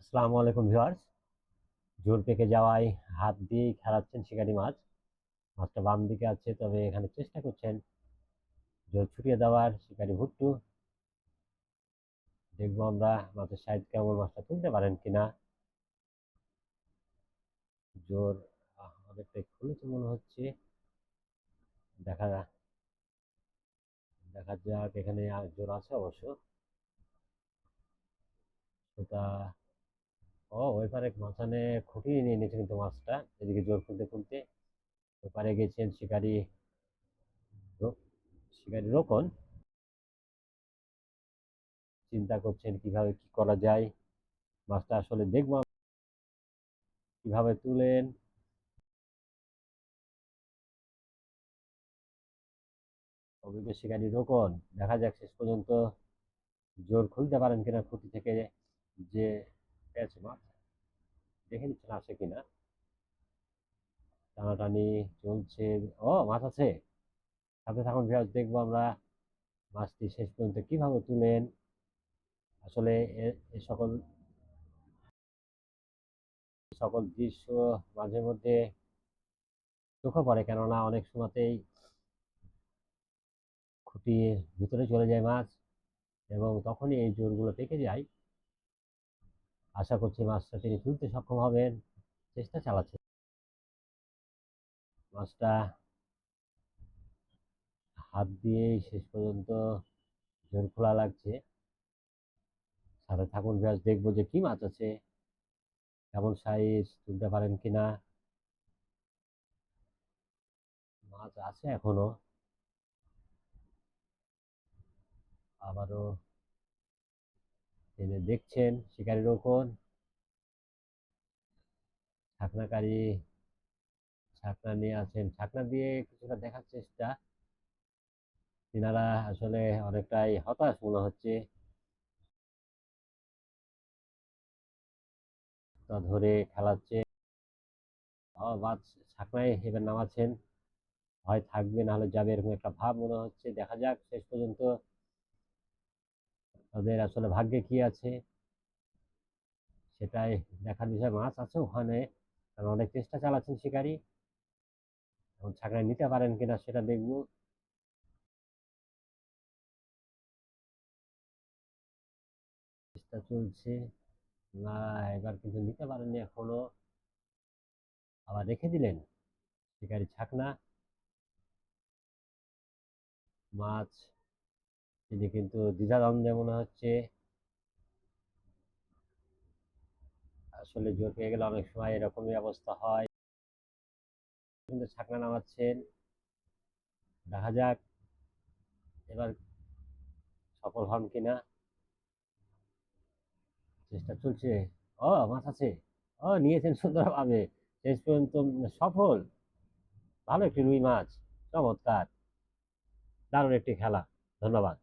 আসসালামু আলাইকুম ভিউয়ার্স। জোর পেকে যাওয়ায় হাত দিয়ে খেলাচ্ছেন শিকারি মাছ। মাছটা বাম দিকে আছে, তবে এখানে চেষ্টা করছেন জোর ছুটিয়ে দেওয়ার শিকারি ভুট্টু। দেখবো আমরা মাছের সাইজ কেমন, মাছটা তুলতে পারেন কিনা। জোর অনেকটাই খুলেছে মনে হচ্ছে। দেখা দেখা যাক, এখানে আর জোর আছে অবশ্য। সেটা ওই পারে মাঝখানে খুঁটিয়ে নিয়ে নিয়েছে কিন্তু মাছটা। এদিকে জোর খুলতে খুলতে ওই পারে গেছেন শিকারি রোকন। চিন্তা করছেন কিভাবে কি করা যায়। মাছটা আসলে দেখবো কিভাবে তুলেন। অভিজ্ঞ শিকারী রোকন, দেখা যাক শেষ পর্যন্ত জোর খুলতে পারেন কিনা খুঁটি থেকে। যে পেয়েছে মাছ, দেখে নিচ্ছেন আসে কিনা। টানাটানি চলছে। মাছ আছে। সাথে থাকুন ভিউয়ার্স, দেখবো আমরা মাছটি শেষ পর্যন্ত কিভাবে তুলেন। আসলে এ সকল সকল দৃশ্য মাঝে মধ্যে চোখে পড়ে, কেননা অনেক সময়তেই খুঁটির ভিতরে চলে যায় মাছ, এবং তখনই এই জোরগুলো পেকে যায়। আশা করছি মাছটা তিনি তুলতে সক্ষম হবেন। চেষ্টা চালাচ্ছেন। মাছটা হাত দিয়েই শেষ পর্যন্ত জোর খোলা লাগছে। সাথে থাকুন ভিউয়ার্স, দেখবো যে কি মাছ আছে, কেমন সাইজ, তুলতে পারেন কিনা। মাছ আছে এখনো। আবারও টেনে দেখছেন শিকারী রোকন। ছাকনাকারী ছাকনা নিয়ে আছেন, ছাকনা দিয়ে কিছুটা দেখার চেষ্টা। তিনারা আসলে অনেকটাই হতাশ মনে হচ্ছে। তা ধরে খেলাচ্ছে। মাছ ছাকনায় এবার নামাচ্ছেন। হয় থাকবে নাহলে যাবে, এরকম একটা ভাব মনে হচ্ছে। দেখা যাক শেষ পর্যন্ত তাদের আসলে ভাগ্যে কি আছে, সেটাই দেখার বিষয়। মাছ আছে ওখানে, কারণ অনেক চেষ্টা চালাচ্ছেন শিকারী। এখন ছাকড়ায় নিতে পারেন কিনা সেটা দেখবো। চেষ্টা চলছে। না, এবার কিন্তু নিতে পারেননি এখনো। আবার রেখে দিলেন শিকারী ছাকনা। মাছ তিনি কিন্তু দ্বিধাদ্বন্দ্বে মনে হচ্ছে। আসলে জোর পেয়ে গেলে অনেক সময় এরকমই অবস্থা হয়। কিন্তু ছাকনা নামাচ্ছেন। দেখা যাক এবার সফল হন কিনা। চেষ্টা চলছে। মাছ আছে। নিয়েছেন সুন্দরভাবে। শেষ পর্যন্ত সফল। ভালো একটি রুই মাছ। চমৎকার। দারুণ একটি খেলা। ধন্যবাদ।